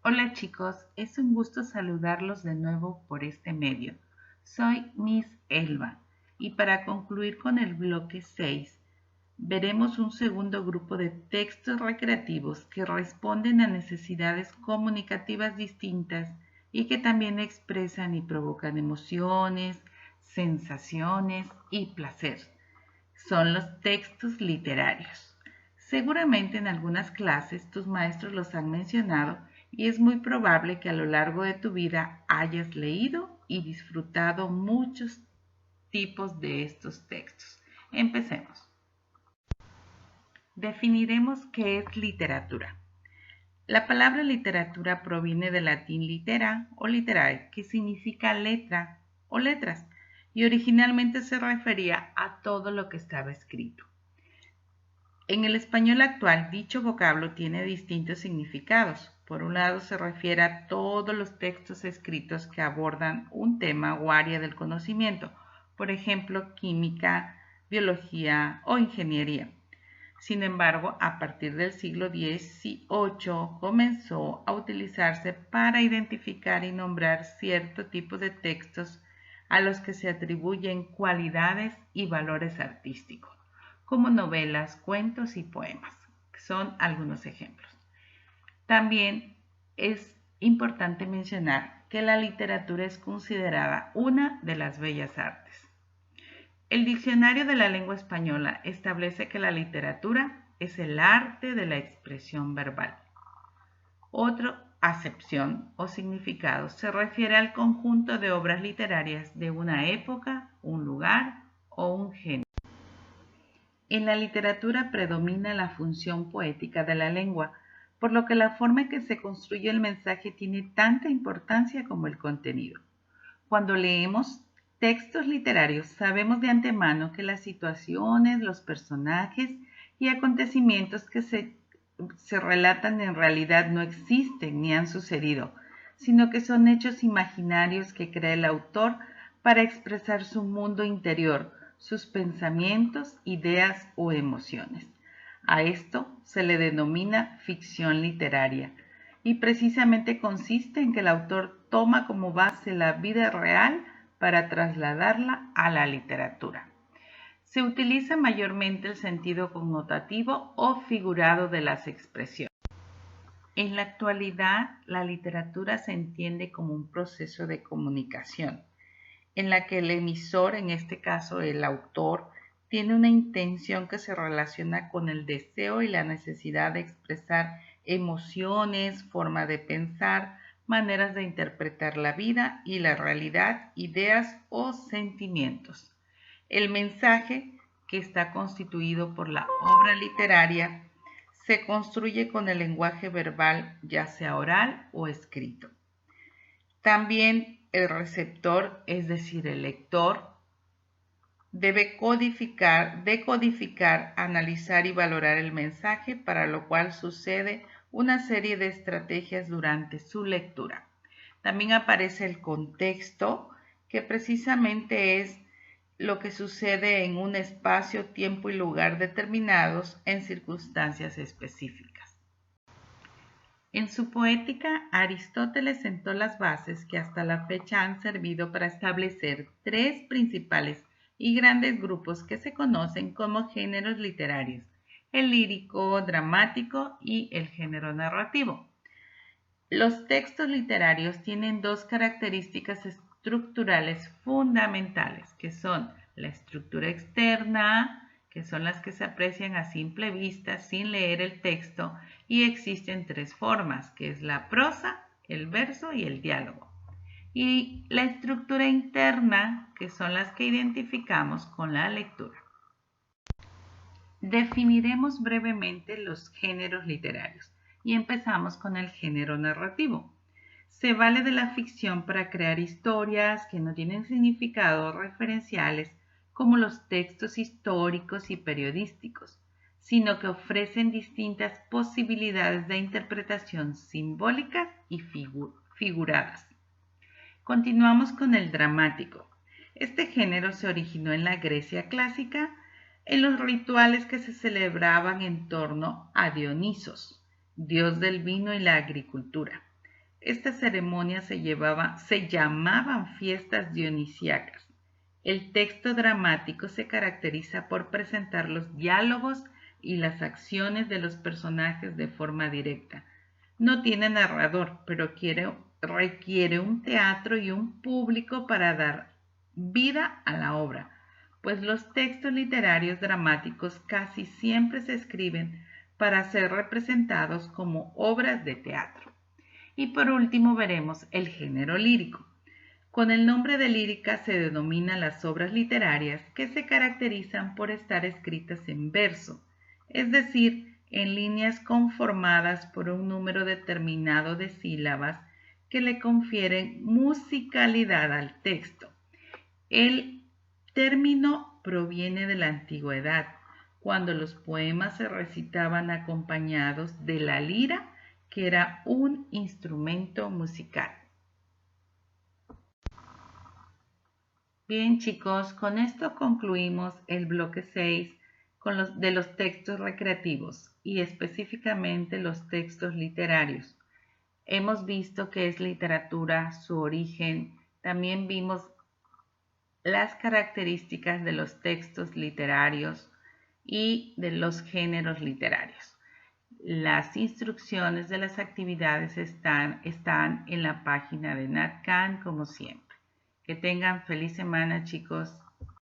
Hola chicos, es un gusto saludarlos de nuevo por este medio. Soy Miss Elba y para concluir con el bloque 6, veremos un segundo grupo de textos recreativos que responden a necesidades comunicativas distintas y que también expresan y provocan emociones, sensaciones y placer. Son los textos literarios. Seguramente en algunas clases tus maestros los han mencionado y es muy probable que a lo largo de tu vida hayas leído y disfrutado muchos tipos de estos textos. Empecemos. Definiremos qué es literatura. La palabra literatura proviene del latín litera o literae, que significa letra o letras, y originalmente se refería a todo lo que estaba escrito. En el español actual, dicho vocablo tiene distintos significados. Por un lado, se refiere a todos los textos escritos que abordan un tema o área del conocimiento, por ejemplo, química, biología o ingeniería. Sin embargo, a partir del siglo XVIII comenzó a utilizarse para identificar y nombrar cierto tipo de textos a los que se atribuyen cualidades y valores artísticos, como novelas, cuentos y poemas, que son algunos ejemplos. También es importante mencionar que la literatura es considerada una de las bellas artes. El Diccionario de la Lengua Española establece que la literatura es el arte de la expresión verbal. Otra acepción o significado se refiere al conjunto de obras literarias de una época, un lugar o un género. En la literatura predomina la función poética de la lengua, por lo que la forma en que se construye el mensaje tiene tanta importancia como el contenido. Cuando leemos textos literarios, sabemos de antemano que las situaciones, los personajes y acontecimientos que se relatan en realidad no existen ni han sucedido, sino que son hechos imaginarios que crea el autor para expresar su mundo interior, sus pensamientos, ideas o emociones. A esto se le denomina ficción literaria y precisamente consiste en que el autor toma como base la vida real para trasladarla a la literatura. Se utiliza mayormente el sentido connotativo o figurado de las expresiones. En la actualidad, la literatura se entiende como un proceso de comunicación, en la que el emisor, en este caso el autor, tiene una intención que se relaciona con el deseo y la necesidad de expresar emociones, forma de pensar, maneras de interpretar la vida y la realidad, ideas o sentimientos. El mensaje, que está constituido por la obra literaria, se construye con el lenguaje verbal, ya sea oral o escrito. También el receptor, es decir, el lector, debe decodificar, analizar y valorar el mensaje, para lo cual sucede una serie de estrategias durante su lectura. También aparece el contexto, que precisamente es lo que sucede en un espacio, tiempo y lugar determinados en circunstancias específicas. En su Poética, Aristóteles sentó las bases que hasta la fecha han servido para establecer tres principales y grandes grupos que se conocen como géneros literarios: el lírico, dramático y el género narrativo. Los textos literarios tienen dos características estructurales fundamentales, que son la estructura externa, que son las que se aprecian a simple vista sin leer el texto, y existen tres formas, que es la prosa, el verso y el diálogo. Y la estructura interna, que son las que identificamos con la lectura. Definiremos brevemente los géneros literarios y empezamos con el género narrativo. Se vale de la ficción para crear historias que no tienen significados referenciales como los textos históricos y periodísticos, sino que ofrecen distintas posibilidades de interpretación simbólicas y figuradas. Continuamos con el dramático. Este género se originó en la Grecia clásica, en los rituales que se celebraban en torno a Dionisos, dios del vino y la agricultura. Estas ceremonias se llamaban fiestas dionisíacas. El texto dramático se caracteriza por presentar los diálogos y las acciones de los personajes de forma directa. No tiene narrador, pero requiere un teatro y un público para dar vida a la obra, pues los textos literarios dramáticos casi siempre se escriben para ser representados como obras de teatro. Y por último veremos el género lírico. Con el nombre de lírica se denominan las obras literarias que se caracterizan por estar escritas en verso, es decir, en líneas conformadas por un número determinado de sílabas que le confieren musicalidad al texto. El término proviene de la antigüedad, cuando los poemas se recitaban acompañados de la lira, que era un instrumento musical. Bien, chicos, con esto concluimos el bloque 6 de los textos recreativos y específicamente los textos literarios. Hemos visto qué es literatura, su origen, también vimos las características de los textos literarios y de los géneros literarios. Las instrucciones de las actividades están en la página de NatCan como siempre. Que tengan feliz semana, chicos.